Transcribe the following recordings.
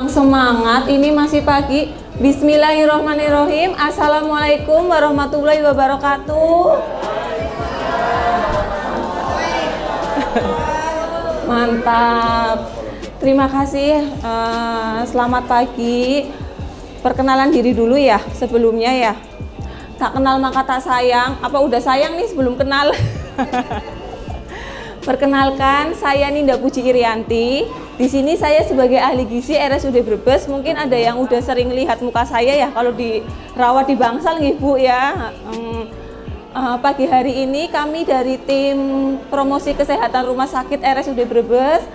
Semangat, ini masih pagi. Bismillahirrohmanirrohim. Assalamualaikum warahmatullahi wabarakatuh. Mantap. Terima kasih. Selamat pagi. Perkenalan diri dulu ya sebelumnya ya. Tak kenal maka tak sayang. Apa udah sayang nih sebelum kenal? Perkenalkan, saya Ninda Puji Irianti. Di sini saya sebagai ahli gizi RSUD Brebes. Mungkin ada yang udah sering lihat muka saya ya kalau dirawat di Bangsal nih Bu ya. Pagi hari ini kami dari tim promosi kesehatan rumah sakit RSUD Brebes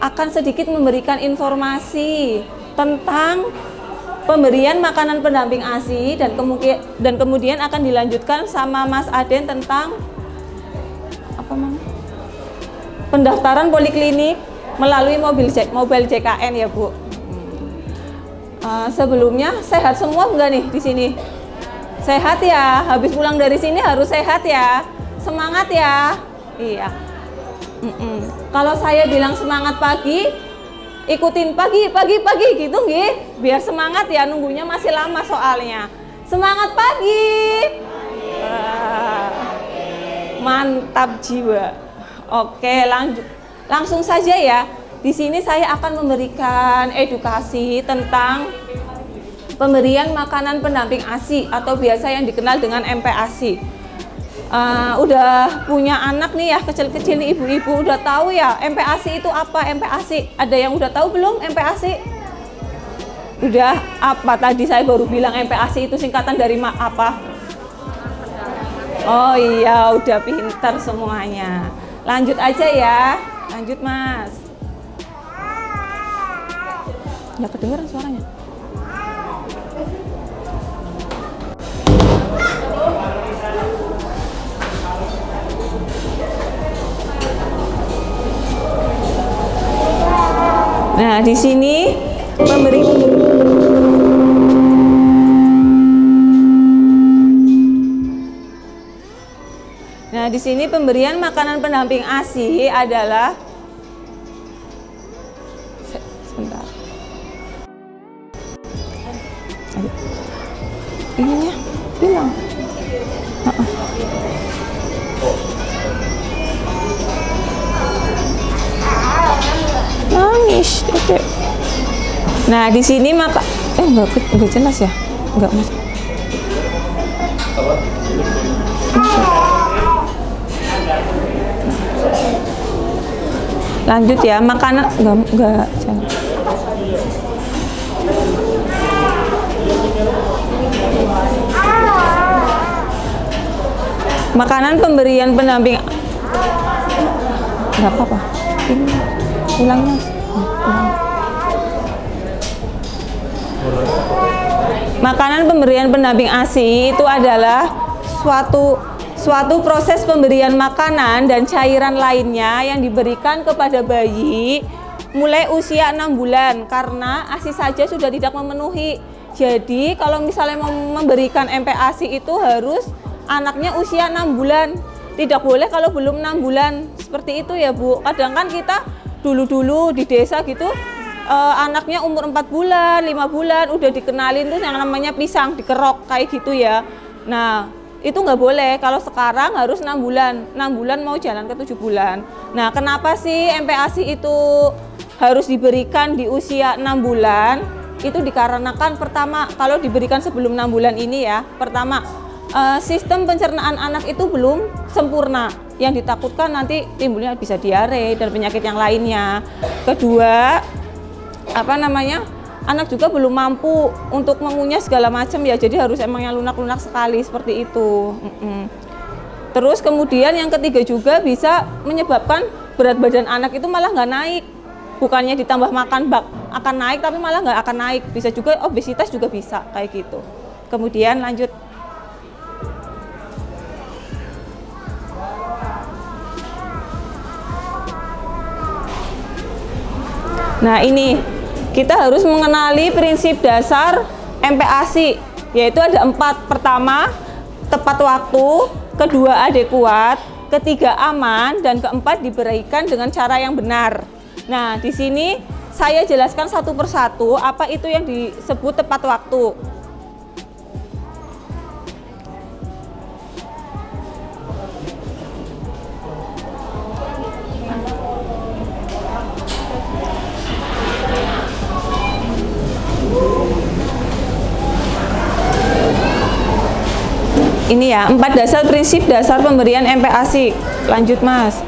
akan sedikit memberikan informasi tentang pemberian makanan pendamping ASI dan kemudian akan dilanjutkan sama Mas Aden tentang apa Mama? Pendaftaran poliklinik melalui mobile JKN ya Bu. Sebelumnya sehat semua enggak nih di sini? Sehat ya. Habis pulang dari sini harus sehat ya. Semangat ya. Iya. Kalau saya bilang semangat pagi, ikutin pagi gitu nggih. Biar semangat ya, nunggunya masih lama soalnya. Semangat pagi. Mantap jiwa. Oke, langsung saja ya. Di sini saya akan memberikan edukasi tentang pemberian makanan pendamping ASI atau biasa yang dikenal dengan MPASI. Udah punya anak nih ya, kecil-kecil nih ibu-ibu udah tahu ya MPASI itu apa? MPASI, ada yang udah tahu belum MPASI? Udah apa? Tadi saya baru bilang MPASI itu singkatan dari apa? Oh iya, udah pintar semuanya. Lanjut aja ya, lanjut Mas. Nggak kedengeran suaranya. Nah, di sini pemberian makanan pendamping ASI adalah sebentar. Ininya bilang. Nangis, Dede. Nah, di sini enggak jelas ya? Enggak masuk. Lanjut ya, makanan enggak jangan. Makanan pemberian pendamping enggak apa-apa. Ini ulangnya. Makanan pemberian pendamping ASI itu adalah suatu proses pemberian makanan dan cairan lainnya yang diberikan kepada bayi mulai usia 6 bulan karena ASI saja sudah tidak memenuhi. Jadi kalau misalnya mau memberikan MPASI itu harus anaknya usia 6 bulan. Tidak boleh kalau belum 6 bulan. Seperti itu ya Bu. Kadang kan kita dulu di desa gitu anaknya umur 4 bulan, 5 bulan udah dikenalin tuh yang namanya pisang dikerok kayak gitu ya. Nah, itu nggak boleh. Kalau sekarang harus 6 bulan. 6 bulan mau jalan ke 7 bulan. Nah, kenapa sih MPASI itu harus diberikan di usia 6 bulan? Itu dikarenakan pertama, kalau diberikan sebelum 6 bulan ini ya, pertama sistem pencernaan anak itu belum sempurna. Yang ditakutkan nanti timbulnya bisa diare dan penyakit yang lainnya. Kedua, anak juga belum mampu untuk mengunyah segala macam ya, jadi harus emang yang lunak-lunak sekali seperti itu. Terus kemudian yang ketiga juga bisa menyebabkan berat badan anak itu malah nggak naik, bukannya ditambah makan akan naik tapi malah nggak akan naik. Bisa juga obesitas juga bisa kayak gitu. Kemudian lanjut. Nah, ini kita harus mengenali prinsip dasar MPASI, yaitu ada 4. Pertama, tepat waktu. Kedua, adekuat. Ketiga, aman. Dan keempat, diberikan dengan cara yang benar. Nah, di sini saya jelaskan satu persatu apa itu yang disebut tepat waktu. Ini ya, 4 dasar prinsip dasar pemberian MPASI. Lanjut Mas.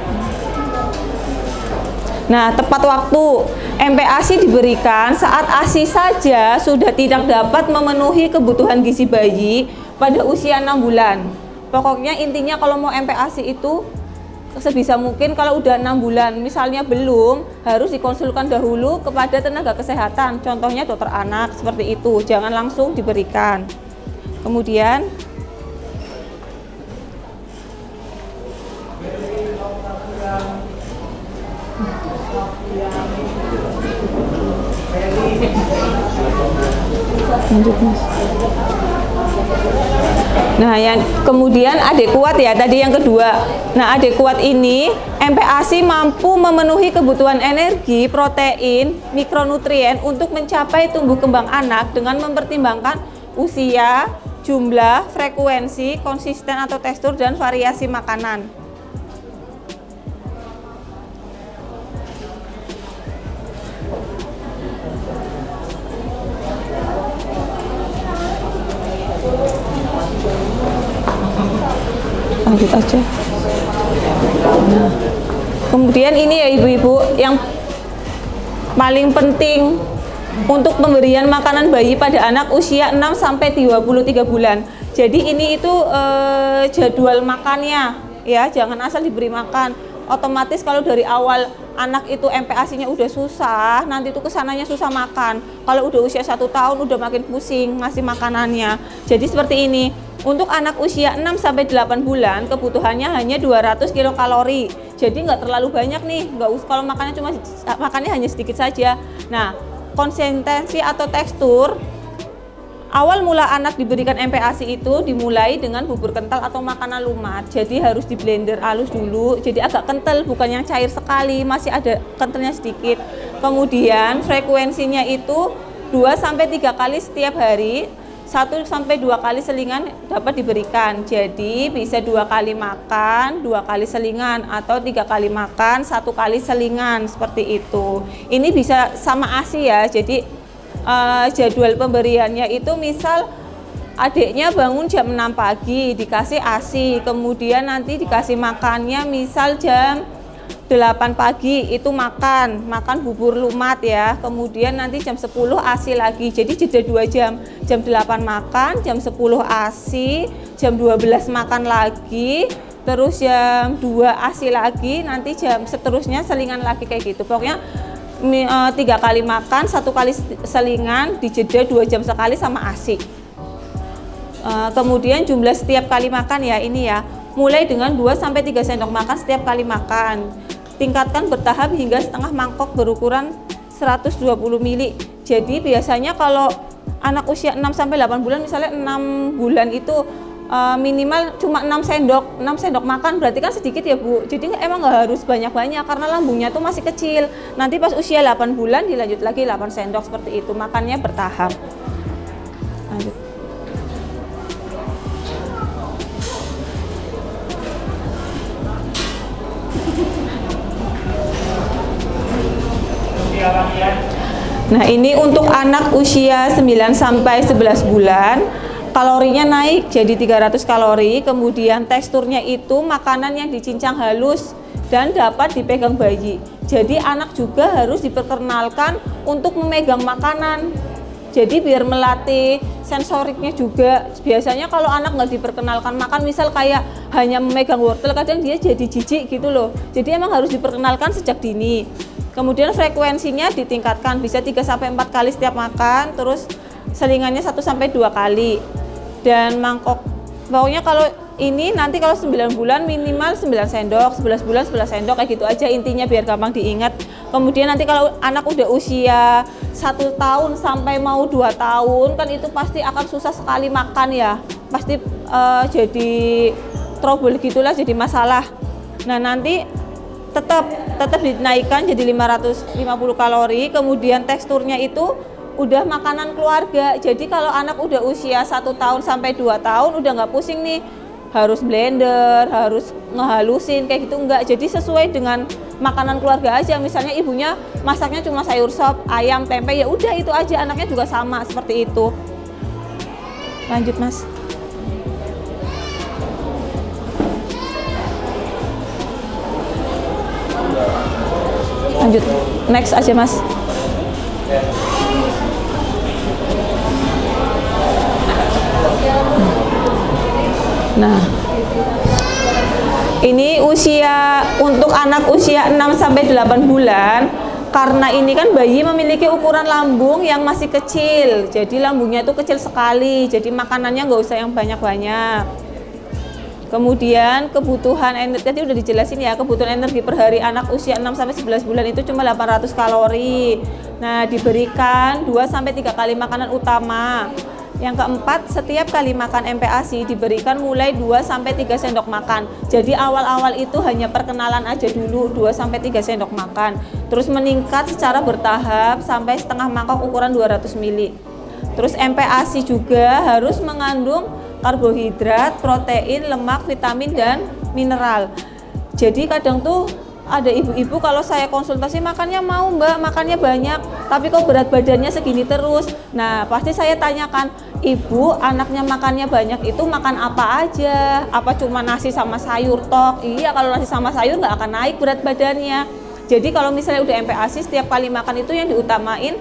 Nah, tepat waktu. MPASI diberikan saat ASI saja sudah tidak dapat memenuhi kebutuhan gizi bayi pada usia 6 bulan. Pokoknya intinya kalau mau MPASI itu sebisa mungkin kalau udah 6 bulan misalnya belum, harus dikonsulkan dahulu kepada tenaga kesehatan. Contohnya dokter anak, seperti itu. Jangan langsung diberikan. Kemudian lanjut Mas. Nah, yang kemudian adekuat ya, tadi yang kedua. Nah, adekuat ini MPASI mampu memenuhi kebutuhan energi, protein, mikronutrien untuk mencapai tumbuh kembang anak dengan mempertimbangkan usia, jumlah, frekuensi, konsisten atau tekstur dan variasi makanan. Lanjut aja. Nah, kemudian ini ya ibu-ibu yang paling penting untuk pemberian makanan bayi pada anak usia 6 sampai 23 bulan. Jadi ini itu jadwal makannya ya, jangan asal diberi makan. Otomatis kalau dari awal anak itu MPASI-nya udah susah, nanti itu kesananya susah makan. Kalau udah usia 1 tahun udah makin pusing ngasih makanannya. Jadi seperti ini. Untuk anak usia 6 sampai 8 bulan kebutuhannya hanya 200 kilokalori. Jadi nggak terlalu banyak nih, nggak usah kalau makannya hanya sedikit saja. Nah, konsistensi atau tekstur awal mula anak diberikan MPASI itu dimulai dengan bubur kental atau makanan lumat. Jadi harus di blender halus dulu. Jadi agak kental, bukan yang cair sekali, masih ada kentalnya sedikit. Kemudian frekuensinya itu 2 sampai 3 kali setiap hari. 1 sampai 2 kali selingan dapat diberikan. Jadi bisa 2 kali makan, 2 kali selingan, atau 3 kali makan, 1 kali selingan, seperti itu. Ini bisa sama ASI ya. Jadi jadwal pemberiannya itu misal adiknya bangun jam 6 pagi dikasih ASI, kemudian nanti dikasih makannya misal jam 8 pagi itu makan bubur lumat ya, kemudian nanti jam 10 ASI lagi, jadi jeda 2 jam, jam 8 makan, jam 10 ASI, jam 12 makan lagi, terus jam 2 ASI lagi, nanti jam seterusnya selingan lagi kayak gitu. Pokoknya 3 kali makan, 1 kali selingan, dijeda 2 jam sekali sama ASI. Kemudian jumlah setiap kali makan ya ini ya, mulai dengan 2 sampai 3 sendok makan setiap kali makan. Tingkatkan bertahap hingga setengah mangkok berukuran 120 ml. Jadi biasanya kalau anak usia 6 sampai 8 bulan, misalnya 6 bulan itu minimal cuma 6 sendok makan, berarti kan sedikit ya Bu. Jadi emang nggak harus banyak-banyak karena lambungnya tuh masih kecil. Nanti pas usia 8 bulan dilanjut lagi 8 sendok seperti itu, makannya bertahap. Lanjut. Nah, ini untuk anak usia 9 sampai 11 bulan, kalorinya naik jadi 300 kalori, kemudian teksturnya itu makanan yang dicincang halus dan dapat dipegang bayi. Jadi anak juga harus diperkenalkan untuk memegang makanan. Jadi biar melatih sensoriknya juga. Biasanya kalau anak nggak diperkenalkan makan, misal kayak hanya memegang wortel, kadang dia jadi jijik gitu loh. Jadi emang harus diperkenalkan sejak dini. Kemudian frekuensinya ditingkatkan, bisa 3 sampai 4 kali setiap makan, terus selingannya 1 sampai 2 kali. Dan mangkok, pokoknya kalau ini nanti kalau 9 bulan minimal 9 sendok, 11 bulan 11 sendok, kayak gitu aja intinya biar gampang diingat. Kemudian nanti kalau anak udah usia 1 tahun sampai mau 2 tahun, kan itu pasti akan susah sekali makan ya. Pasti jadi trouble gitulah, jadi masalah. Nah, nanti tetap dinaikkan jadi 550 kalori. Kemudian teksturnya itu udah makanan keluarga. Jadi kalau anak udah usia 1 tahun sampai 2 tahun udah nggak pusing nih harus blender, harus ngehalusin kayak gitu, enggak. Jadi sesuai dengan makanan keluarga aja. Misalnya ibunya masaknya cuma sayur sop, ayam, tempe, ya udah itu aja, anaknya juga sama seperti itu. Lanjut, Mas. Lanjut, next aja, Mas. Nah, ini usia untuk anak usia 6 sampai 8 bulan. Karena ini kan bayi memiliki ukuran lambung yang masih kecil, jadi lambungnya itu kecil sekali, jadi makanannya nggak usah yang banyak-banyak. Kemudian kebutuhan energi, tadi udah dijelasin ya, kebutuhan energi per hari anak usia 6 sampai 11 bulan itu cuma 800 kalori. Nah, diberikan 2 sampai 3 kali makanan utama. Yang keempat, setiap kali makan MPASI diberikan mulai 2 sampai 3 sendok makan. Jadi awal-awal itu hanya perkenalan aja dulu, 2 sampai 3 sendok makan. Terus meningkat secara bertahap sampai setengah mangkok ukuran 200 ml. Terus MPASI juga harus mengandung karbohidrat, protein, lemak, vitamin, dan mineral. Jadi kadang tuh ada ibu-ibu kalau saya konsultasi makannya mau mbak, makannya banyak, tapi kok berat badannya segini terus. Nah pasti saya tanyakan, ibu anaknya makannya banyak itu makan apa aja? Apa cuma nasi sama sayur tok? Iya, kalau nasi sama sayur nggak akan naik berat badannya. Jadi kalau misalnya udah MPASI, setiap kali makan itu yang diutamain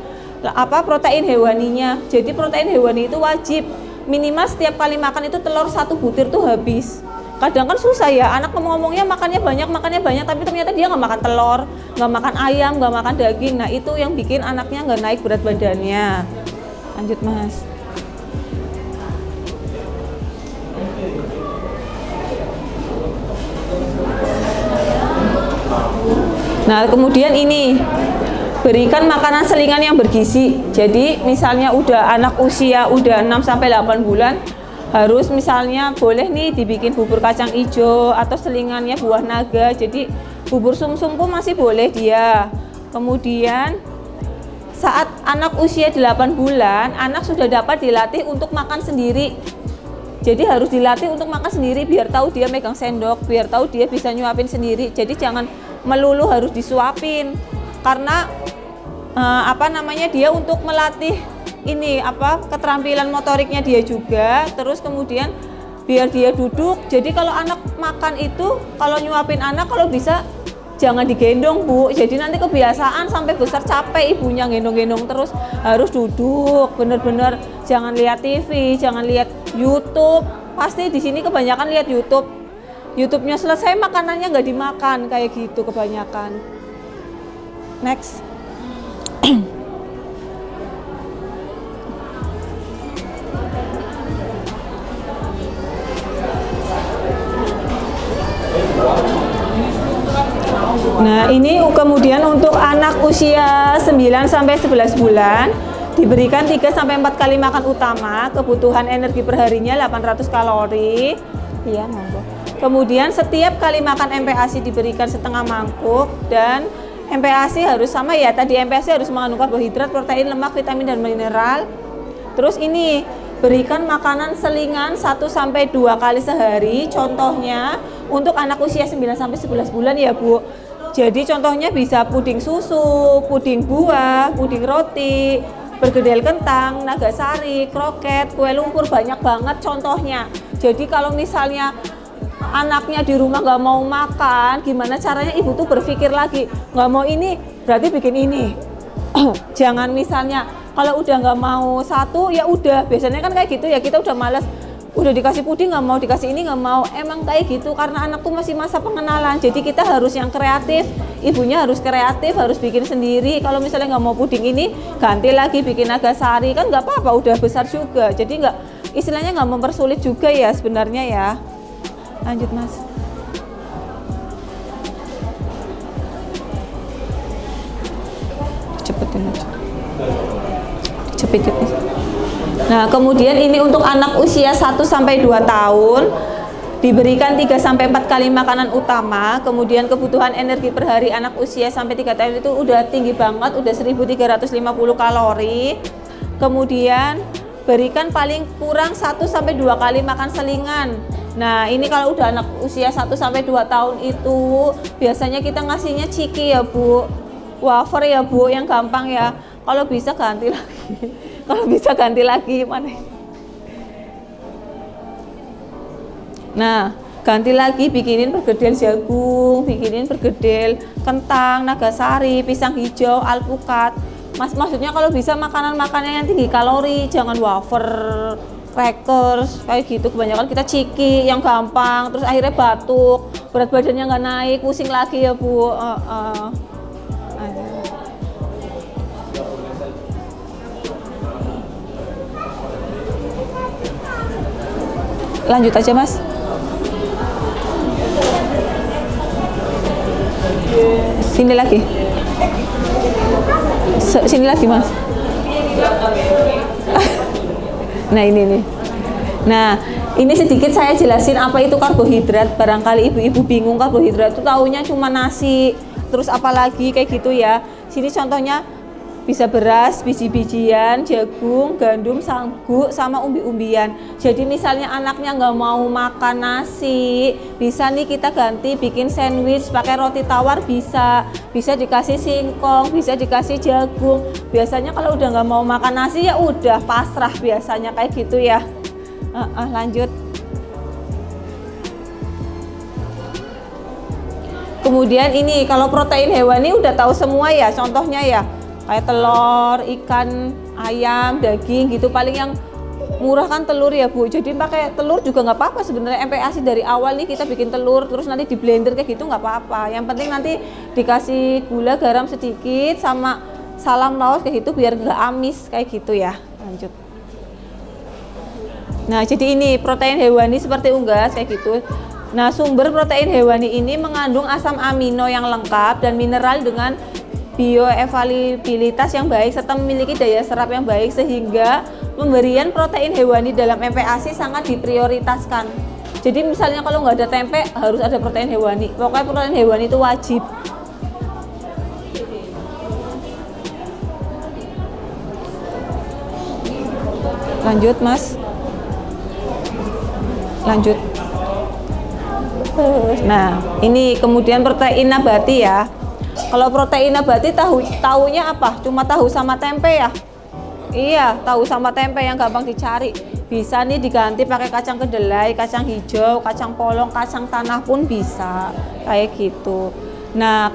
protein hewaninya. Jadi protein hewani itu wajib, minimal setiap kali makan itu telur 1 butir tuh habis. Kadang kan susah ya, anak ngomongnya makannya banyak, tapi ternyata dia nggak makan telur, nggak makan ayam, nggak makan daging. Nah itu yang bikin anaknya nggak naik berat badannya. Lanjut, Mas. Nah kemudian ini, berikan makanan selingan yang bergizi. Jadi misalnya udah anak usia udah 6 sampai 8 bulan, harus misalnya boleh nih dibikin bubur kacang hijau atau selingannya buah naga. Jadi bubur sumsum pun masih boleh dia. Kemudian saat anak usia 8 bulan, anak sudah dapat dilatih untuk makan sendiri. Jadi harus dilatih untuk makan sendiri biar tahu dia megang sendok, biar tahu dia bisa nyuapin sendiri. Jadi jangan melulu harus disuapin. Karena dia untuk melatih ini keterampilan motoriknya dia juga, terus kemudian biar dia duduk. Jadi kalau anak makan itu, kalau nyuapin anak kalau bisa jangan digendong Bu, jadi nanti kebiasaan sampai besar capek ibunya gendong-gendong terus, harus duduk bener-bener, jangan lihat TV, jangan lihat YouTube. Pasti di sini kebanyakan lihat YouTube-nya selesai makanannya nggak dimakan kayak gitu kebanyakan. Next. Nah ini kemudian untuk anak usia 9 sampai 11 bulan diberikan 3 sampai 4 kali makan utama, kebutuhan energi perharinya 800 kalori. Iya, monggo. Kemudian setiap kali makan MPASI diberikan setengah mangkuk, dan MPASI harus sama ya, tadi MPASI harus mengandung karbohidrat, protein, lemak, vitamin, dan mineral. Terus ini berikan makanan selingan 1 sampai 2 kali sehari. Contohnya untuk anak usia 9 sampai 11 bulan ya Bu. Jadi contohnya bisa puding susu, puding buah, puding roti, perkedel kentang, nagasari, kroket, kue lumpur, banyak banget contohnya. Jadi kalau misalnya anaknya di rumah nggak mau makan, gimana caranya ibu tuh berpikir lagi, nggak mau ini berarti bikin ini. Jangan misalnya kalau udah nggak mau satu ya udah, biasanya kan kayak gitu ya, kita udah malas, udah dikasih puding nggak mau, dikasih ini nggak mau. Emang kayak gitu karena anak tuh masih masa pengenalan, jadi kita harus yang kreatif, ibunya harus kreatif, harus bikin sendiri. Kalau misalnya nggak mau puding ini, ganti lagi bikin nagasari, kan nggak apa-apa, udah besar juga, jadi nggak, istilahnya nggak mempersulit juga ya sebenarnya ya. Lanjut Mas. Cepetin aja. Cepet. Nah kemudian ini untuk anak usia 1 sampai 2 tahun diberikan 3-4 kali makanan utama. Kemudian kebutuhan energi per hari anak usia sampai 3 tahun itu udah tinggi banget, udah 1350 kalori. Kemudian berikan paling kurang 1-2 kali makan selingan. Nah, ini kalau udah anak usia 1-2 tahun itu biasanya kita ngasihnya ciki ya Bu, wafer ya Bu, yang gampang ya. Kalau bisa ganti lagi. Kalau bisa ganti lagi mana? Nah, ganti lagi, bikinin pergedel jagung, bikinin pergedel kentang, nagasari, pisang hijau, alpukat. Maksudnya kalau bisa makanan-makanan yang tinggi kalori, jangan wafer, crackers, kayak gitu. Kebanyakan kita ciki yang gampang, terus akhirnya batuk, berat badannya nggak naik, pusing lagi ya Bu. Lanjut aja Mas. Sini lagi. Sini lagi Mas. Nah ini nih. Nah ini sedikit saya jelasin apa itu karbohidrat. Barangkali ibu-ibu bingung karbohidrat itu taunya cuma nasi, terus apalagi kayak gitu ya. Sini contohnya bisa beras, biji-bijian, jagung, gandum, sagu, sama umbi-umbian. Jadi misalnya anaknya nggak mau makan nasi, bisa nih kita ganti bikin sandwich pakai roti tawar, bisa dikasih singkong, bisa dikasih jagung. Biasanya kalau udah nggak mau makan nasi ya udah pasrah biasanya kayak gitu ya. Lanjut. Kemudian ini kalau protein hewani udah tahu semua ya, contohnya ya kayak telur, ikan, ayam, daging gitu. Paling yang murah kan telur ya Bu. Jadi pakai telur juga nggak apa-apa sebenarnya. MPASI dari awal nih kita bikin telur, terus nanti di blender kayak gitu nggak apa-apa. Yang penting nanti dikasih gula, garam sedikit, sama salam laos kayak gitu biar nggak amis kayak gitu ya. Lanjut. Nah jadi ini protein hewani seperti unggas kayak gitu. Nah sumber protein hewani ini mengandung asam amino yang lengkap dan mineral dengan bioavailabilitas yang baik serta memiliki daya serap yang baik, sehingga pemberian protein hewani dalam MPASI sangat diprioritaskan. Jadi misalnya kalau nggak ada tempe harus ada protein hewani. Pokoknya protein hewani itu wajib. Lanjut Mas. Lanjut. Nah ini kemudian protein nabati ya. Kalau protein nabati tahunya apa? Cuma tahu sama tempe ya? Iya, tahu sama tempe yang gampang dicari. Bisa nih diganti pakai kacang kedelai, kacang hijau, kacang polong, kacang tanah pun bisa. Kayak gitu. Nah,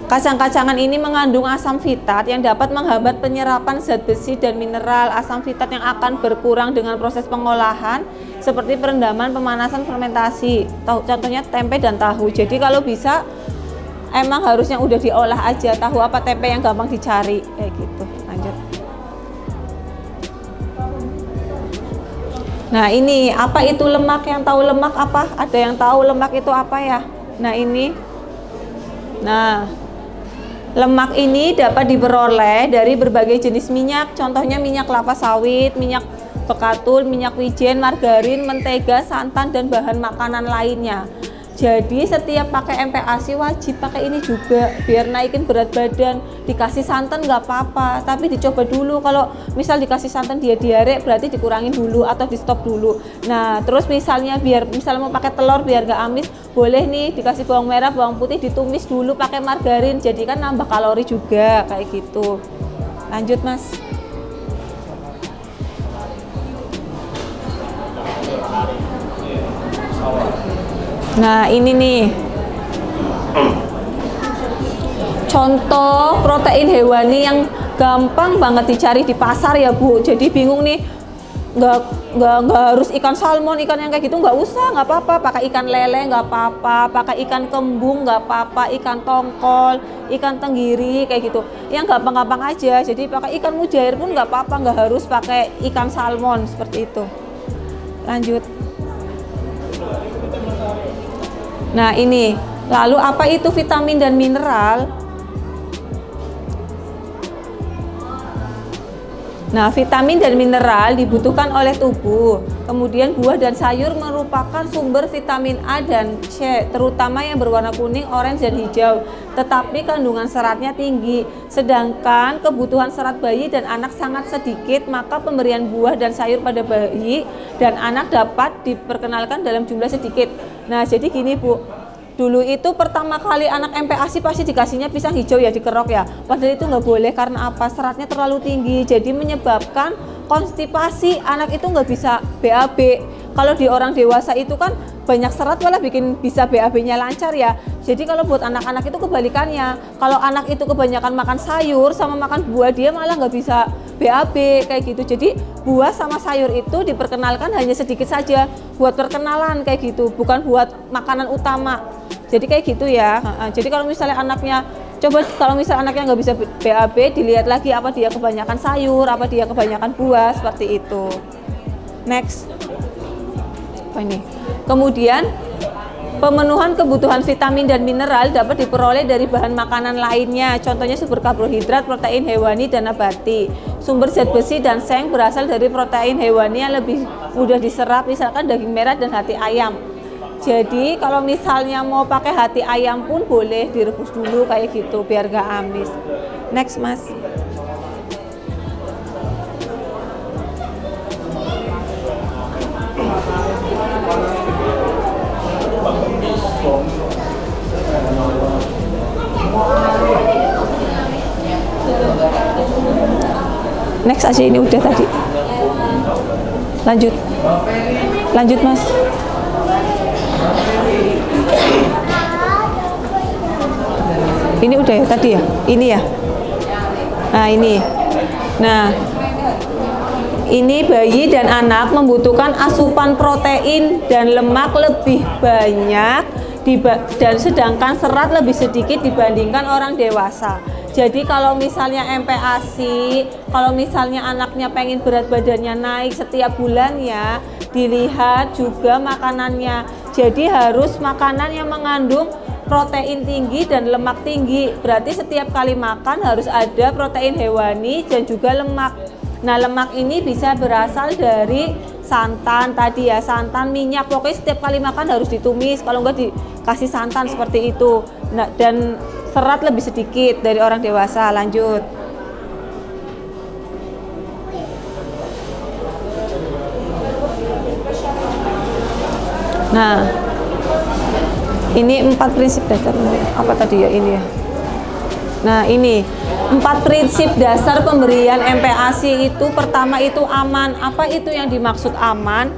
kacang-kacangan ini mengandung asam fitat yang dapat menghambat penyerapan zat besi dan mineral. Asam fitat yang akan berkurang dengan proses pengolahan seperti perendaman, pemanasan, fermentasi. Contohnya tempe dan tahu. Jadi kalau bisa emang harusnya udah diolah aja, tahu apa tempe yang gampang dicari kayak gitu. Lanjut. Nah ini apa itu lemak? Yang tahu lemak apa? Ada yang tahu lemak itu apa ya? Nah ini. Nah lemak ini dapat diperoleh dari berbagai jenis minyak. Contohnya minyak kelapa sawit, minyak bekatul, minyak wijen, margarin, mentega, santan, dan bahan makanan lainnya. Jadi setiap pakai MPASI wajib pakai ini juga biar naikin berat badan. Dikasih santan nggak apa-apa, tapi dicoba dulu. Kalau misal dikasih santan dia diare, berarti dikurangin dulu atau di stop dulu. Nah terus misalnya mau pakai telur biar nggak amis, boleh nih dikasih bawang merah, bawang putih ditumis dulu pakai margarin. Jadi kan nambah kalori juga kayak gitu. Lanjut Mas. Nah ini nih contoh protein hewani yang gampang banget dicari di pasar ya Bu. Jadi bingung nih, nggak harus ikan salmon, ikan yang kayak gitu nggak usah, nggak apa-apa. Pakai ikan lele nggak apa-apa, pakai ikan kembung nggak apa-apa, ikan tongkol, ikan tenggiri kayak gitu. Yang gampang-gampang aja. Jadi pakai ikan mujair pun nggak apa-apa, nggak harus pakai ikan salmon seperti itu. Lanjut. Nah ini, lalu apa itu vitamin dan mineral? Nah, vitamin dan mineral dibutuhkan oleh tubuh. Kemudian buah dan sayur merupakan sumber vitamin A dan C, terutama yang berwarna kuning, orange, dan hijau. Tetapi kandungan seratnya tinggi. Sedangkan kebutuhan serat bayi dan anak sangat sedikit, maka pemberian buah dan sayur pada bayi dan anak dapat diperkenalkan dalam jumlah sedikit. Nah, jadi gini Bu, dulu itu pertama kali anak MPASI pasti dikasihnya pisang hijau ya, dikerok ya. Padahal itu nggak boleh, karena apa? Seratnya terlalu tinggi, jadi menyebabkan konstipasi, anak itu nggak bisa BAB. Kalau di orang dewasa itu kan banyak serat malah bikin bisa BAB-nya lancar ya. Jadi kalau buat anak-anak itu kebalikannya. Kalau anak itu kebanyakan makan sayur sama makan buah, dia malah nggak bisa BAB kayak gitu. Jadi buah sama sayur itu diperkenalkan hanya sedikit saja buat perkenalan kayak gitu, bukan buat makanan utama. Jadi kayak gitu ya. Jadi kalau misalnya anaknya, coba kalau misalnya anaknya nggak bisa BAB, dilihat lagi apa dia kebanyakan sayur, apa dia kebanyakan buah, seperti itu. Next. Apa ini? Kemudian pemenuhan kebutuhan vitamin dan mineral dapat diperoleh dari bahan makanan lainnya. Contohnya sumber karbohidrat, protein hewani dan nabati. Sumber zat besi dan seng berasal dari protein hewani yang lebih mudah diserap, misalkan daging merah dan hati ayam. Jadi kalau misalnya mau pakai hati ayam pun boleh direbus dulu kayak gitu biar gak amis. Next Mas. Next aja, ini udah tadi. Lanjut. Lanjut Mas. Ini udah ya tadi ya? Ini ya? Nah ini. Nah, ini bayi dan anak membutuhkan asupan protein dan lemak lebih banyak dan sedangkan serat lebih sedikit dibandingkan orang dewasa. Jadi kalau misalnya MPASI, kalau misalnya anaknya pengen berat badannya naik setiap bulannya, dilihat juga makanannya. Jadi harus makanan yang mengandung protein tinggi dan lemak tinggi. Berarti setiap kali makan harus ada protein hewani dan juga lemak. Nah, lemak ini bisa berasal dari santan tadi ya, santan, minyak. Pokoknya setiap kali makan harus ditumis, kalau enggak dikasih santan seperti itu. Nah, dan serat lebih sedikit dari orang dewasa. Lanjut. Nah, ini 4 prinsip dasar. Apa tadi ya ini ya? Nah, ini 4 prinsip dasar pemberian MPASI itu. Pertama itu aman. Apa itu yang dimaksud aman?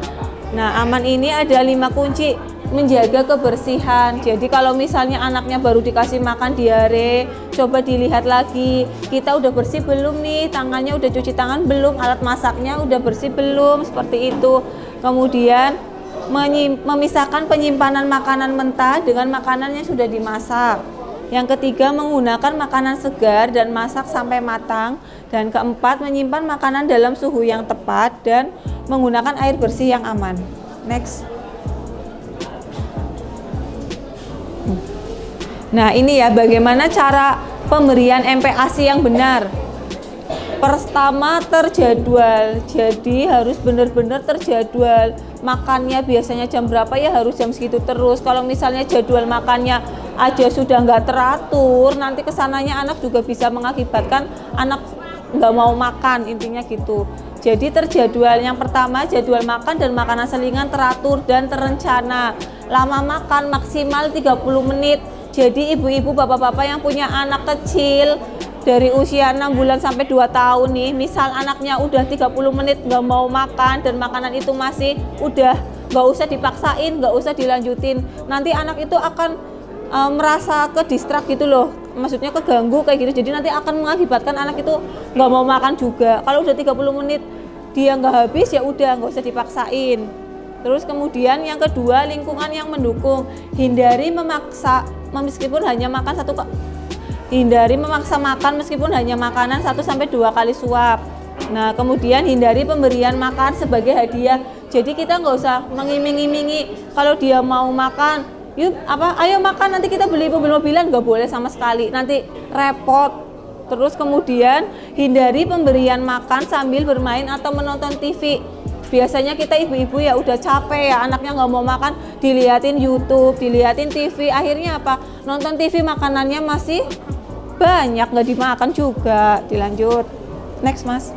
Nah, aman ini ada 5 kunci. Menjaga kebersihan. Jadi kalau misalnya anaknya baru dikasih makan diare, coba dilihat lagi, kita udah bersih belum nih, tangannya udah cuci tangan belum, alat masaknya udah bersih belum, seperti itu. Kemudian memisahkan penyimpanan makanan mentah dengan makanan yang sudah dimasak. Yang ketiga, menggunakan makanan segar dan masak sampai matang. Dan keempat, menyimpan makanan dalam suhu yang tepat dan menggunakan air bersih yang aman. Next. Nah, ini ya bagaimana cara pemberian MPASI yang benar. Pertama, terjadwal. Jadi harus benar-benar terjadwal. Makannya biasanya jam berapa ya harus jam segitu terus. Kalau misalnya jadwal makannya aja sudah nggak teratur, nanti kesananya anak juga bisa mengakibatkan anak nggak mau makan, intinya gitu. Jadi terjadwal. Yang pertama, jadwal makan dan makanan selingan teratur dan terencana. Lama makan maksimal 30 menit. Jadi ibu-ibu, bapak-bapak yang punya anak kecil dari usia 6 bulan sampai 2 tahun nih, misal anaknya udah 30 menit nggak mau makan dan makanan itu masih udah, nggak usah dipaksain, nggak usah dilanjutin. Nanti anak itu akan merasa ke distrak gitu loh, maksudnya keganggu kayak gitu. Jadi nanti akan mengakibatkan anak itu nggak mau makan juga. Kalau udah 30 menit dia nggak habis, ya udah nggak usah dipaksain. Terus kemudian yang kedua, lingkungan yang mendukung. Hindari memaksa meskipun hanya makan hindari memaksa makan meskipun hanya makanan 1-2 kali suap. Nah, kemudian hindari pemberian makan sebagai hadiah. Jadi kita nggak usah mengiming-imingi kalau dia mau makan, yuk ayo makan, nanti kita beli mobil-mobilan, nggak boleh sama sekali. Nanti repot. Terus kemudian hindari pemberian makan sambil bermain atau menonton TV. Biasanya kita ibu-ibu ya udah capek ya, anaknya nggak mau makan, diliatin YouTube, diliatin TV, akhirnya apa? Nonton TV, makanannya masih banyak, nggak dimakan juga. Dilanjut, next mas.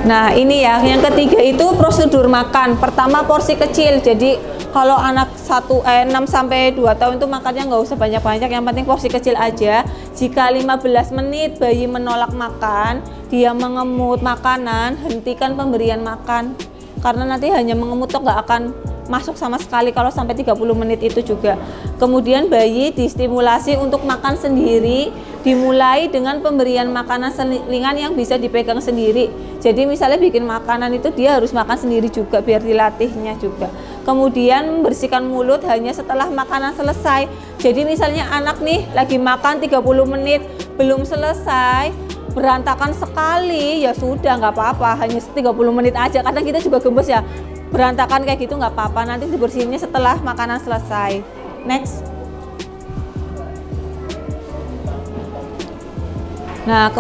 Nah ini ya, yang ketiga itu prosedur makan. Pertama porsi kecil, jadi kalau anak 6 sampai 2 tahun itu makannya nggak usah banyak-banyak, yang penting porsi kecil aja. Jika 15 menit bayi menolak makan, dia mengemut makanan, hentikan pemberian makan. Karena nanti hanya mengemut tuh nggak akan masuk sama sekali kalau sampai 30 menit itu juga. Kemudian bayi distimulasi untuk makan sendiri, dimulai dengan pemberian makanan selingan yang bisa dipegang sendiri. Jadi misalnya bikin makanan itu dia harus makan sendiri juga biar dilatihnya juga. Kemudian membersihkan mulut hanya setelah makanan selesai. Jadi misalnya anak nih lagi makan 30 menit belum selesai, berantakan sekali, ya sudah nggak apa-apa, hanya 30 menit aja. Kadang kita juga gembos ya, berantakan kayak gitu nggak apa-apa, nanti dibersihinnya setelah makanan selesai. Next. Nah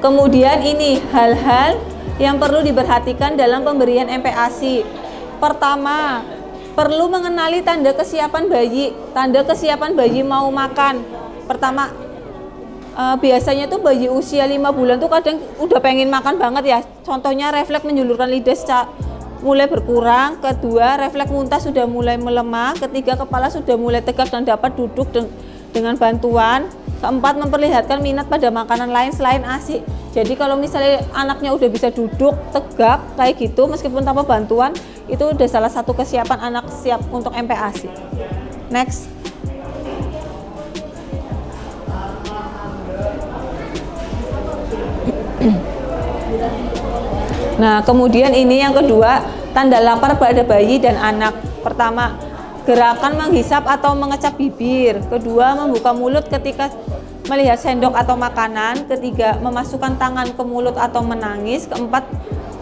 kemudian ini hal-hal yang perlu diperhatikan dalam pemberian MPASI. Pertama, perlu mengenali tanda kesiapan bayi. Tanda kesiapan bayi mau makan. Pertama, biasanya tuh bayi usia 5 bulan tuh kadang udah pengen makan banget ya. Contohnya refleks menjulurkan lidah mulai berkurang. Kedua, refleks muntah sudah mulai melemah. Ketiga, kepala sudah mulai tegak dan dapat duduk dengan bantuan. Keempat, memperlihatkan minat pada makanan lain selain ASI. Jadi kalau misalnya anaknya udah bisa duduk tegak kayak gitu meskipun tanpa bantuan, itu udah salah satu kesiapan anak siap untuk MPASI. Next. Nah kemudian ini yang kedua, tanda lapar pada bayi dan anak. Pertama, gerakan menghisap atau mengecap bibir. Kedua, membuka mulut ketika melihat sendok atau makanan. Ketiga, memasukkan tangan ke mulut atau menangis. Keempat,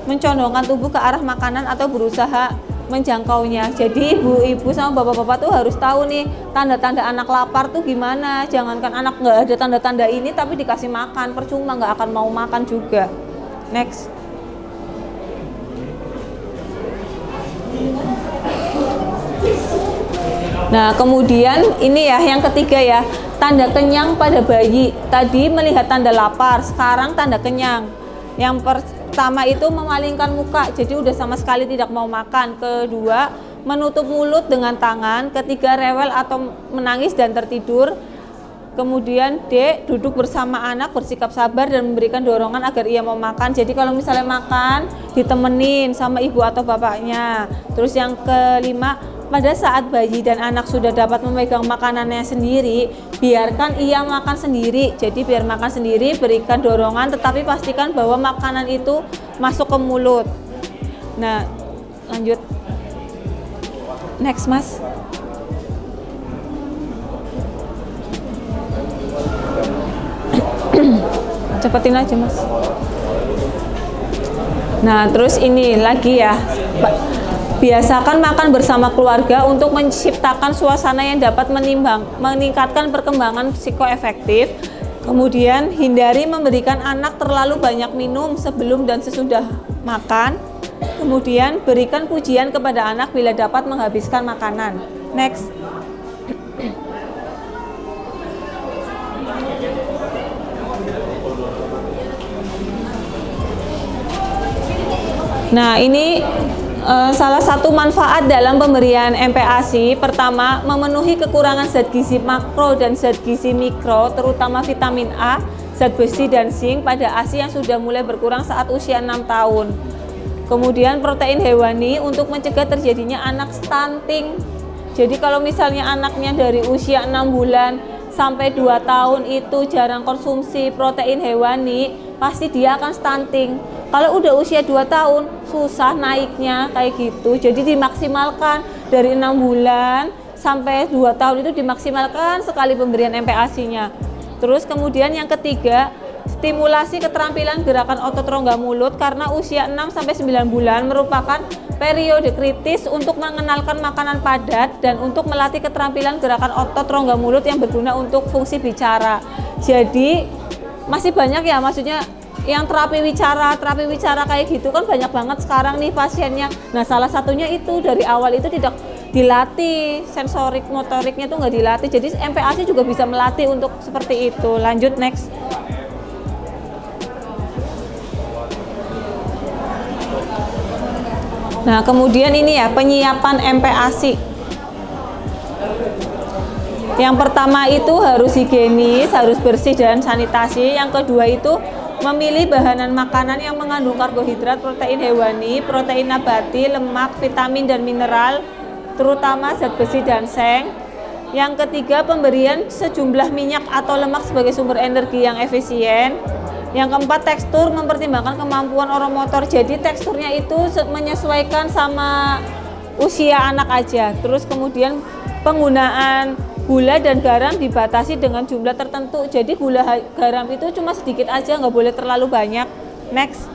mencondongkan tubuh ke arah makanan atau berusaha menjangkaunya. Jadi ibu-ibu sama bapak-bapak tuh harus tahu nih tanda-tanda anak lapar tuh gimana. Jangankan anak nggak ada tanda-tanda ini tapi dikasih makan, percuma, nggak akan mau makan juga. Next. Nah kemudian ini ya yang ketiga ya, tanda kenyang pada bayi. Tadi melihat tanda lapar, sekarang tanda kenyang. Yang pertama itu memalingkan muka, jadi udah sama sekali tidak mau makan. Kedua, menutup mulut dengan tangan. Ketiga, rewel atau menangis dan tertidur. Kemudian D, duduk bersama anak, bersikap sabar dan memberikan dorongan agar ia mau makan. Jadi kalau misalnya makan, ditemenin sama ibu atau bapaknya. Terus yang kelima, pada saat bayi dan anak sudah dapat memegang makanannya sendiri, biarkan ia makan sendiri. Jadi biar makan sendiri, berikan dorongan, tetapi pastikan bahwa makanan itu masuk ke mulut. Nah, lanjut. Next, Mas. Cepetin aja, Mas. Nah, terus ini lagi ya. Biasakan makan bersama keluarga untuk menciptakan suasana yang dapat meningkatkan perkembangan psikoafektif. Kemudian hindari memberikan anak terlalu banyak minum sebelum dan sesudah makan. Kemudian berikan pujian kepada anak bila dapat menghabiskan makanan. Next. Nah ini salah satu manfaat dalam pemberian MPASI. Pertama, memenuhi kekurangan zat gizi makro dan zat gizi mikro, terutama vitamin A, zat besi dan zinc pada ASI yang sudah mulai berkurang saat usia 6 tahun. Kemudian protein hewani untuk mencegah terjadinya anak stunting. Jadi kalau misalnya anaknya dari usia 6 bulan sampai 2 tahun itu jarang konsumsi protein hewani, pasti dia akan stunting. Kalau udah usia 2 tahun, susah naiknya kayak gitu. Jadi dimaksimalkan dari 6 bulan sampai 2 tahun itu dimaksimalkan sekali pemberian MPASI-nya. Terus kemudian yang ketiga, stimulasi keterampilan gerakan otot rongga mulut karena usia 6 sampai 9 bulan merupakan periode kritis untuk mengenalkan makanan padat dan untuk melatih keterampilan gerakan otot rongga mulut yang berguna untuk fungsi bicara. Jadi masih banyak ya, maksudnya yang terapi wicara kayak gitu kan banyak banget sekarang nih pasiennya. Nah salah satunya itu dari awal itu tidak dilatih, sensorik motoriknya tuh nggak dilatih, jadi MPASI juga bisa melatih untuk seperti itu. Lanjut next. Nah, kemudian ini ya, penyiapan MPASI. Yang pertama itu harus higienis, harus bersih dan sanitasi. Yang kedua itu memilih bahan makanan yang mengandung karbohidrat, protein hewani, protein nabati, lemak, vitamin dan mineral, terutama zat besi dan seng. Yang ketiga, pemberian sejumlah minyak atau lemak sebagai sumber energi yang efisien. Yang keempat, tekstur, mempertimbangkan kemampuan oromotor. Jadi teksturnya itu menyesuaikan sama usia anak aja. Terus kemudian penggunaan gula dan garam dibatasi dengan jumlah tertentu. Jadi gula garam itu cuma sedikit aja, nggak boleh terlalu banyak. Next.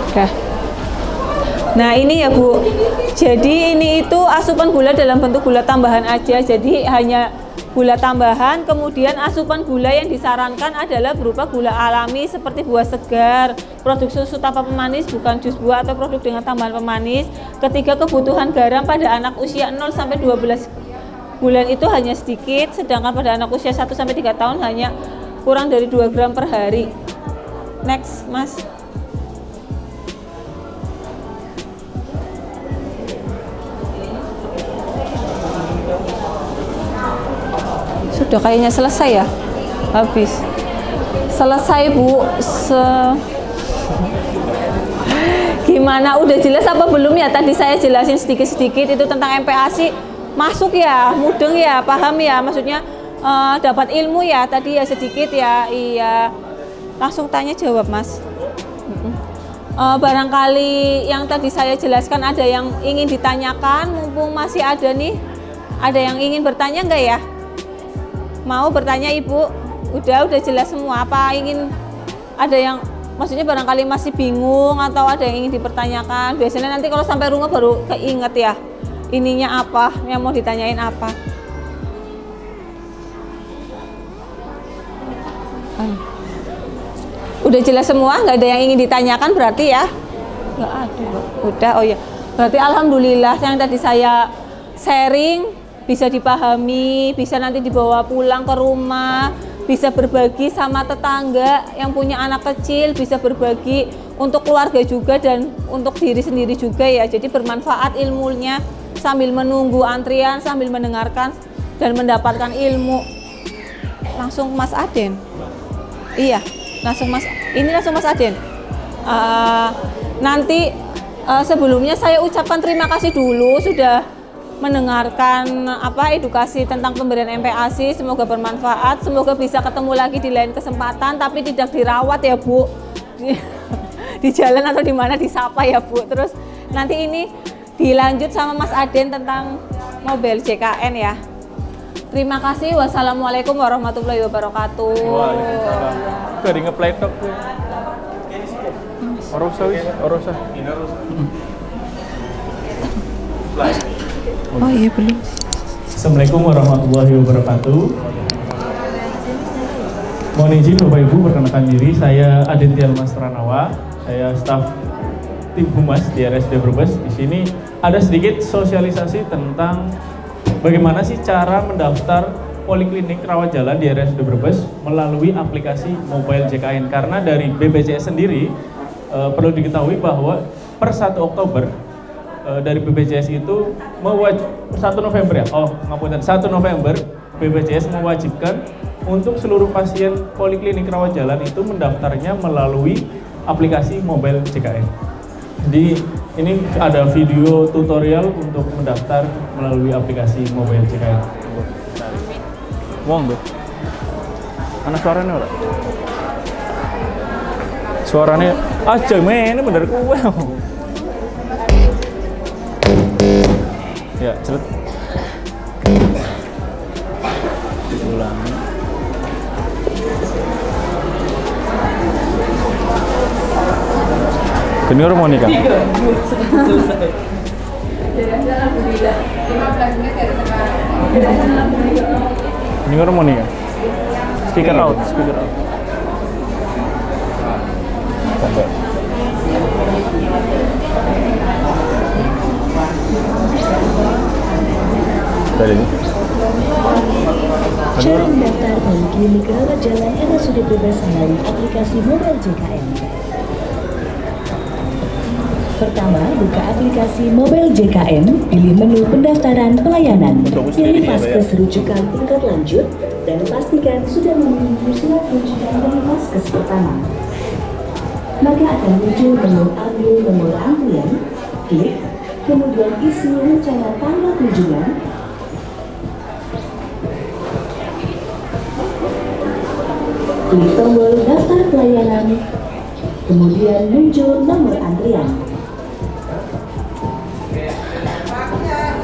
Oke. Nah ini ya Bu, jadi ini itu asupan gula dalam bentuk gula tambahan aja, jadi hanya gula tambahan. Kemudian asupan gula yang disarankan adalah berupa gula alami seperti buah segar, produk susu tanpa pemanis, bukan jus buah atau produk dengan tambahan pemanis. Ketiga, kebutuhan garam pada anak usia 0-12 bulan itu hanya sedikit, sedangkan pada anak usia 1-3 tahun hanya kurang dari 2 gram per hari. Next Mas. Sudah kayaknya selesai ya, habis selesai Bu. Gimana, udah jelas apa belum ya? Tadi saya jelasin sedikit-sedikit itu tentang MPASI, masuk ya, mudeng ya, paham ya, maksudnya dapat ilmu ya tadi ya sedikit ya. Iya, langsung tanya jawab Mas. Barangkali yang tadi saya jelaskan ada yang ingin ditanyakan, mumpung masih ada nih, ada yang ingin bertanya enggak ya? Mau bertanya Ibu? Udah jelas semua. Apa ingin ada yang maksudnya barangkali masih bingung atau ada yang ingin dipertanyakan? Biasanya nanti kalau sampai rumah baru keinget ya, ininya apa, yang mau ditanyain apa. Udah jelas semua, nggak ada yang ingin ditanyakan berarti ya? Nggak ada. Udah, oh ya. Berarti alhamdulillah yang tadi saya sharing bisa dipahami, bisa nanti dibawa pulang ke rumah, bisa berbagi sama tetangga yang punya anak kecil, bisa berbagi untuk keluarga juga dan untuk diri sendiri juga ya. Jadi bermanfaat ilmunya sambil menunggu antrian, sambil mendengarkan dan mendapatkan ilmu. Langsung Mas Aden. Iya, langsung Mas. Ini langsung Mas Aden. Nanti sebelumnya saya ucapkan terima kasih dulu sudah mendengarkan edukasi tentang pemberian MPASI. Semoga bermanfaat, semoga bisa ketemu lagi di lain kesempatan, tapi tidak dirawat ya Bu, di jalan atau di mana disapa ya Bu. Terus nanti ini dilanjut sama Mas Aden tentang mobil JKN ya. Terima kasih. Wassalamualaikum warahmatullahi wabarakatuh. Waalaikumsalam. Kering ngeplay tok tuh. Orosa. Oh iya belum. Assalamualaikum warahmatullahi wabarakatuh. Mohon izin Bapak Ibu perkenalkan diri, saya Aditya Mas Pranawa, saya staf tim Humas di RSUD Brebes. Di sini ada sedikit sosialisasi tentang bagaimana sih cara mendaftar poliklinik rawat jalan di RSUD Brebes melalui aplikasi mobile JKN. Karena dari BPJS sendiri perlu diketahui bahwa per 1 Oktober dari BPJS itu 1 November ya, 1 November BPJS mewajibkan untuk seluruh pasien poliklinik rawat jalan itu mendaftarnya melalui aplikasi mobile JKN. Jadi ini ada video tutorial untuk mendaftar melalui aplikasi mobile JKN. Wong tuh. Mana suaranya ora? Suaranya aja men, ini bener kuwe. Ya, cerit. Ulangi. Junior mau nikah. Junior mau nikah. Speaker out, speaker out. Sampai. Dari ini. Cara mendaftar dan klinik rawat jalan RSUD Brebes melalui aplikasi mobile JKN. Pertama, buka aplikasi mobile JKN, pilih menu pendaftaran pelayanan, pilih Vaskes rujukan tingkat lanjut, dan pastikan sudah memiliki surat rujukan dari Vaskes pertama. Maka akan muncul menu ambil nomor antrian, klik, kemudian isi rencana tanggal kunjungan, klik tombol daftar pelayanan, kemudian muncul nomor antrian.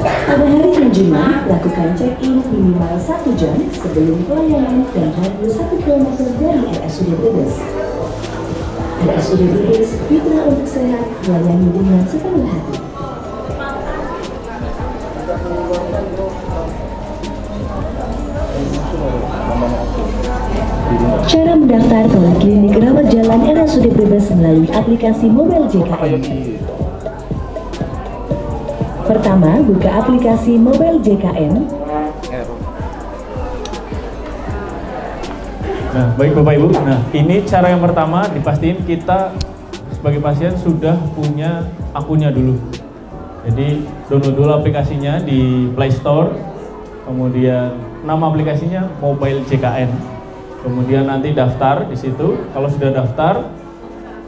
Pada hari kunjungan, lakukan check-in minimal 1 jam sebelum pelayanan dan radius 1 km dari RSUD Brebes. RSUD Brebes, mitra untuk sehat, melayani dengan sepenuh hati. Cara mendaftar poliklinik rawat jalan RSUD Brebes melalui aplikasi mobile JKN. Pertama, buka aplikasi mobile JKN. Nah, baik Bapak Ibu. Nah, ini cara yang pertama, dipastiin kita sebagai pasien sudah punya akunnya dulu. Jadi download dulu aplikasinya di Play Store. Kemudian nama aplikasinya Mobile JKN. Kemudian nanti daftar di situ. Kalau sudah daftar,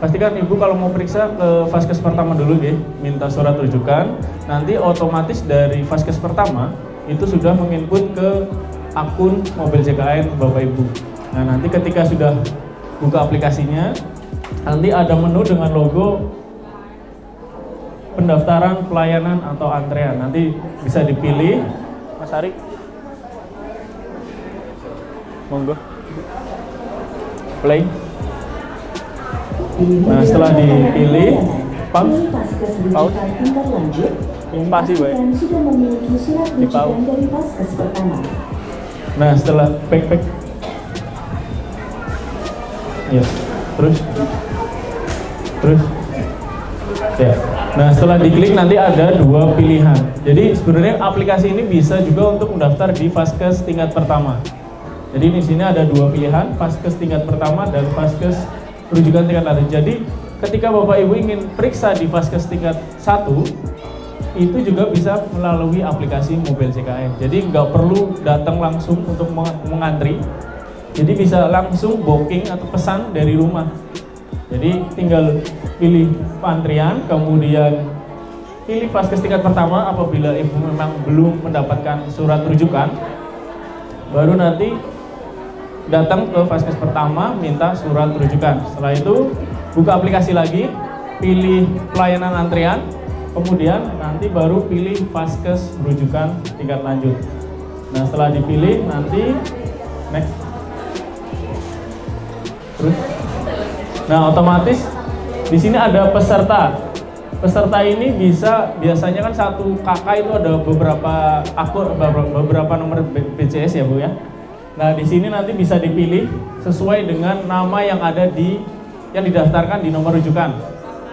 pastikan Ibu kalau mau periksa ke Vaskes pertama dulu ya, minta surat rujukan. Nanti otomatis dari Vaskes pertama itu sudah menginput ke akun Mobile JKN Bapak Ibu. Nah, nanti ketika sudah buka aplikasinya, nanti ada menu dengan logo pendaftaran, pelayanan, atau antrean. Nanti bisa dipilih. Mas Ari. Monggo. Play. Nah, setelah dipilih, pause. Pause. Pasti, Boy. Sudah memiliki surat Di pause. rujukan dari Vaskes pertama. Nah, setelah back. Ya, terus. Ya. Nah, setelah diklik nanti ada 2 pilihan. Jadi sebenarnya aplikasi ini bisa juga untuk mendaftar di Vaskes tingkat pertama. Jadi di sini ada 2 pilihan, Vaskes tingkat pertama dan Vaskes rujukan tingkat lanjut. Jadi ketika Bapak Ibu ingin periksa di Vaskes tingkat 1, itu juga bisa melalui aplikasi Mobile JKN. Jadi nggak perlu datang langsung untuk mengantri. Jadi bisa langsung booking atau pesan dari rumah. Jadi tinggal pilih antrian, kemudian pilih Vaskes tingkat pertama apabila Ibu memang belum mendapatkan surat rujukan. Baru nanti datang ke Vaskes pertama minta surat rujukan. Setelah itu buka aplikasi lagi, pilih pelayanan antrian, kemudian nanti baru pilih Vaskes rujukan tingkat lanjut. Nah, setelah dipilih nanti next. Terus. Nah, otomatis di sini ada peserta. Peserta ini biasanya kan satu kakak itu ada beberapa akun, beberapa nomor BPJS ya Bu ya. Nah, di sini nanti bisa dipilih sesuai dengan nama yang ada yang didaftarkan di nomor rujukan.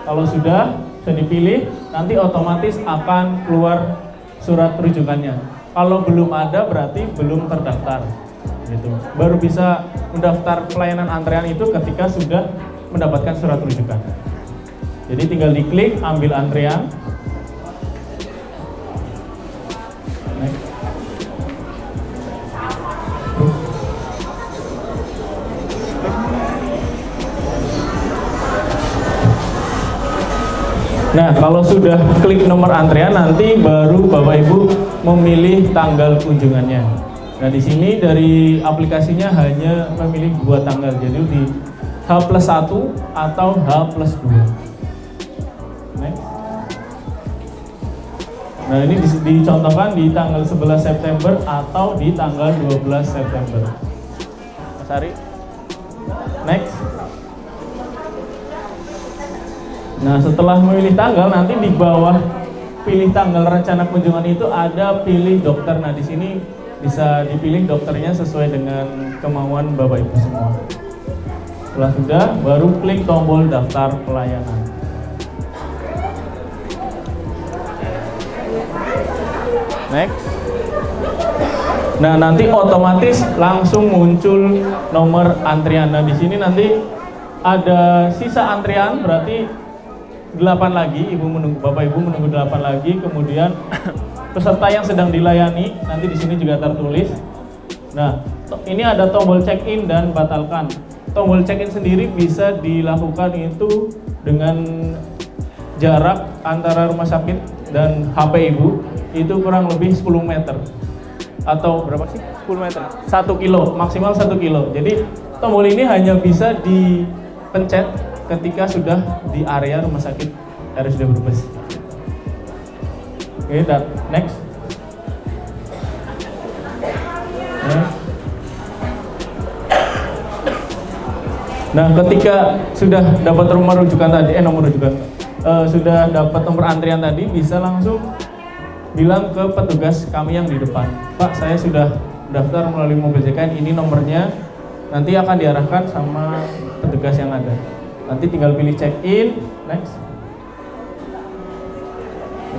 Kalau sudah dipilih, nanti otomatis akan keluar surat rujukannya. Kalau belum ada berarti belum terdaftar. Gitu. Baru bisa mendaftar pelayanan antrean itu ketika sudah mendapatkan surat rujukan. Jadi tinggal diklik, ambil antrean. Next. Nah, kalau sudah klik nomor antrean, nanti baru Bapak Ibu memilih tanggal kunjungannya. Nah, di sini dari aplikasinya hanya memilih 2 tanggal, jadi di H+1 atau H+2. Next. Nah, ini dicontohkan di tanggal 11 September atau di tanggal 12 September. Mas Ari. Next. Nah, setelah memilih tanggal, nanti di bawah pilih tanggal rencana kunjungan itu ada pilih dokter. Nah, di sini bisa dipilih dokternya sesuai dengan kemauan Bapak Ibu semua. Setelah sudah, baru klik tombol daftar pelayanan. Next. Nah, nanti otomatis langsung muncul nomor antrian. Nah, di sini nanti ada sisa antrian, berarti 8 lagi, Bapak Ibu menunggu 8 lagi. Kemudian peserta yang sedang dilayani, nanti di sini juga tertulis. Nah, ini ada tombol check-in dan batalkan. Tombol check-in sendiri bisa dilakukan itu dengan jarak antara rumah sakit dan HP Ibu itu kurang lebih 10 meter. Atau berapa sih? 10 meter? 1 kilo, maksimal 1 kilo. Jadi tombol ini hanya bisa dipencet ketika sudah di area rumah sakit RSUD Brebes. Oke, next. Nah, ketika sudah dapat nomor rujukan tadi, sudah dapat nomor antrian tadi, bisa langsung bilang ke petugas kami yang di depan, Pak, saya sudah daftar melalui mobil JKN, ini nomornya, nanti akan diarahkan sama petugas yang ada. Nanti tinggal pilih check-in, next.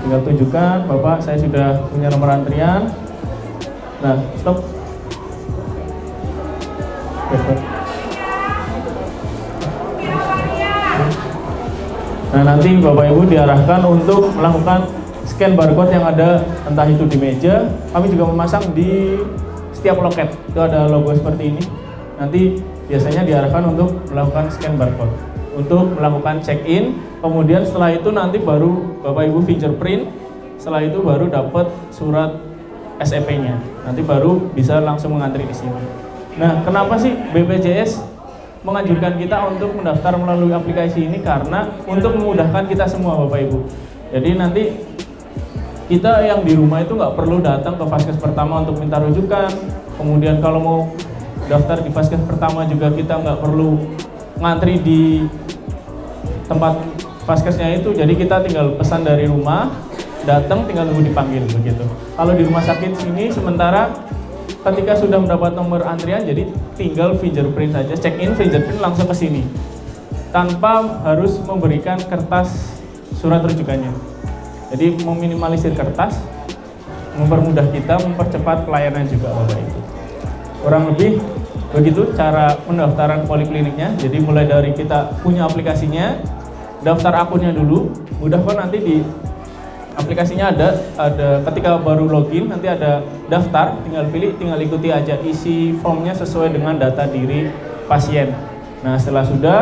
Tinggal tunjukkan, Bapak, saya sudah punya nomor antrian. Nah, stop. Nah, nanti Bapak Ibu diarahkan untuk melakukan scan barcode yang ada, entah itu di meja. Kami juga memasang di setiap loket, itu ada logo seperti ini. Nanti biasanya diarahkan untuk melakukan scan barcode, untuk melakukan check-in. Kemudian setelah itu nanti baru Bapak Ibu fingerprint. Setelah itu baru dapat surat SEP-nya. Nanti baru bisa langsung mengantri di sini. Nah, kenapa sih BPJS menganjurkan kita untuk mendaftar melalui aplikasi ini? Karena untuk memudahkan kita semua, Bapak Ibu. Jadi nanti kita yang di rumah itu nggak perlu datang ke Vaskes pertama untuk minta rujukan. Kemudian kalau mau daftar di Vaskes pertama juga kita nggak perlu ngantri di tempat Vaskesnya itu. Jadi kita tinggal pesan dari rumah, datang tinggal nunggu dipanggil begitu. Kalau di rumah sakit sini sementara ketika sudah mendapat nomor antrian, jadi tinggal fingerprint saja, check-in, fingerprint langsung ke sini tanpa harus memberikan kertas surat rujukannya. Jadi meminimalisir kertas, mempermudah kita, mempercepat pelayanan juga, Bapak Ibu. Kurang lebih begitu cara pendaftaran polikliniknya. Jadi mulai dari kita punya aplikasinya, daftar akunnya dulu, mudah kok nanti di aplikasinya ada ketika baru login nanti ada daftar, tinggal pilih, tinggal ikuti aja, isi formnya sesuai dengan data diri pasien. Nah, setelah sudah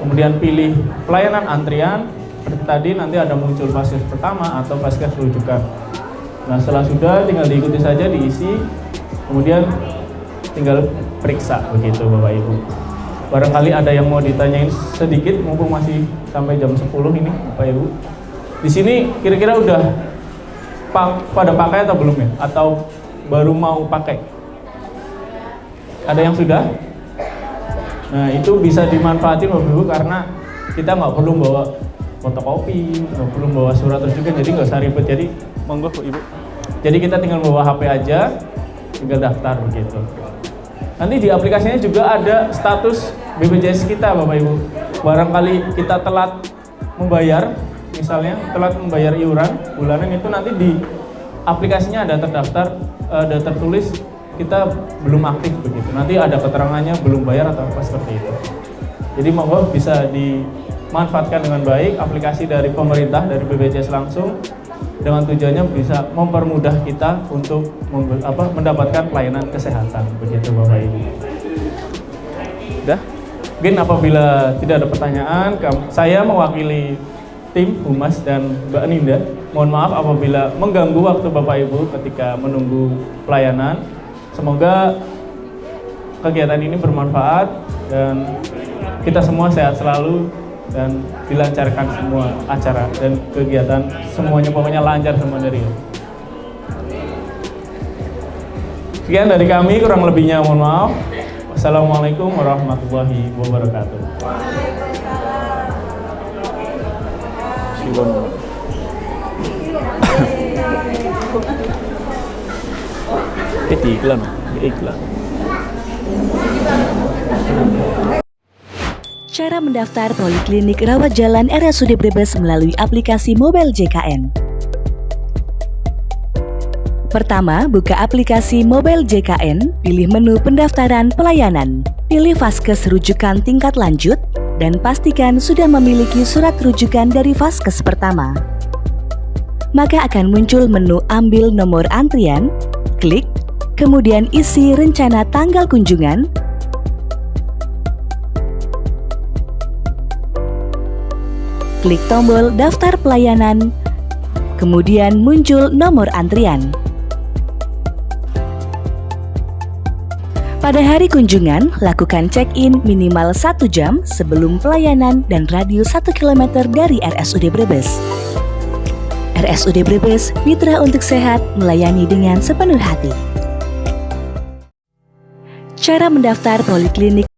kemudian pilih pelayanan antrian, seperti tadi nanti ada muncul Vaskes pertama atau Vaskes rujukan. Nah, setelah sudah tinggal diikuti saja, diisi, kemudian tinggal periksa begitu, Bapak Ibu. Barangkali ada yang mau ditanyain sedikit, mumpung masih sampai jam 10 ini, Bapak Ibu. Di sini kira-kira udah pada pakai atau belum ya? Atau baru mau pakai? Ada yang sudah? Nah, itu bisa dimanfaatin, Bapak Ibu, karena kita nggak perlu bawa fotokopi, nggak perlu bawa surat rujukan, jadi nggak usah ribet. Jadi monggo Bu Ibu. Jadi kita tinggal bawa HP aja, tinggal daftar begitu. Nanti di aplikasinya juga ada status BPJS kita, Bapak Ibu. Barangkali kita telat membayar, misalnya telat membayar iuran bulanan, itu nanti di aplikasinya ada terdaftar, ada tertulis kita belum aktif begitu. Nanti ada keterangannya belum bayar atau apa seperti itu. Jadi monggo bisa dimanfaatkan dengan baik aplikasi dari pemerintah, dari BPJS langsung, dengan tujuannya bisa mempermudah kita untuk mendapatkan pelayanan kesehatan begitu, Bapak Ibu. Udah? Mungkin apabila tidak ada pertanyaan, saya mewakili tim Humas dan Mbak Ninda, mohon maaf apabila mengganggu waktu Bapak Ibu ketika menunggu pelayanan. Semoga kegiatan ini bermanfaat dan kita semua sehat selalu dan dilancarkan semua acara dan kegiatan, semuanya pokoknya lancar semua dari ini. Sekian dari kami, kurang lebihnya mohon maaf. Wassalamualaikum warahmatullahi wabarakatuh. Silono. Iklan. Cara mendaftar Poliklinik Rawat Jalan RSUD Brebes melalui aplikasi Mobile JKN. Pertama, buka aplikasi Mobile JKN, pilih menu pendaftaran pelayanan, pilih Vaskes rujukan tingkat lanjut, dan pastikan sudah memiliki surat rujukan dari Vaskes pertama. Maka akan muncul menu ambil nomor antrian, klik, kemudian isi rencana tanggal kunjungan, klik tombol daftar pelayanan, kemudian muncul nomor antrian. Pada hari kunjungan, lakukan check-in minimal 1 jam sebelum pelayanan dan radius 1 km dari RSUD Brebes. RSUD Brebes, mitra untuk sehat, melayani dengan sepenuh hati. Cara mendaftar Poliklinik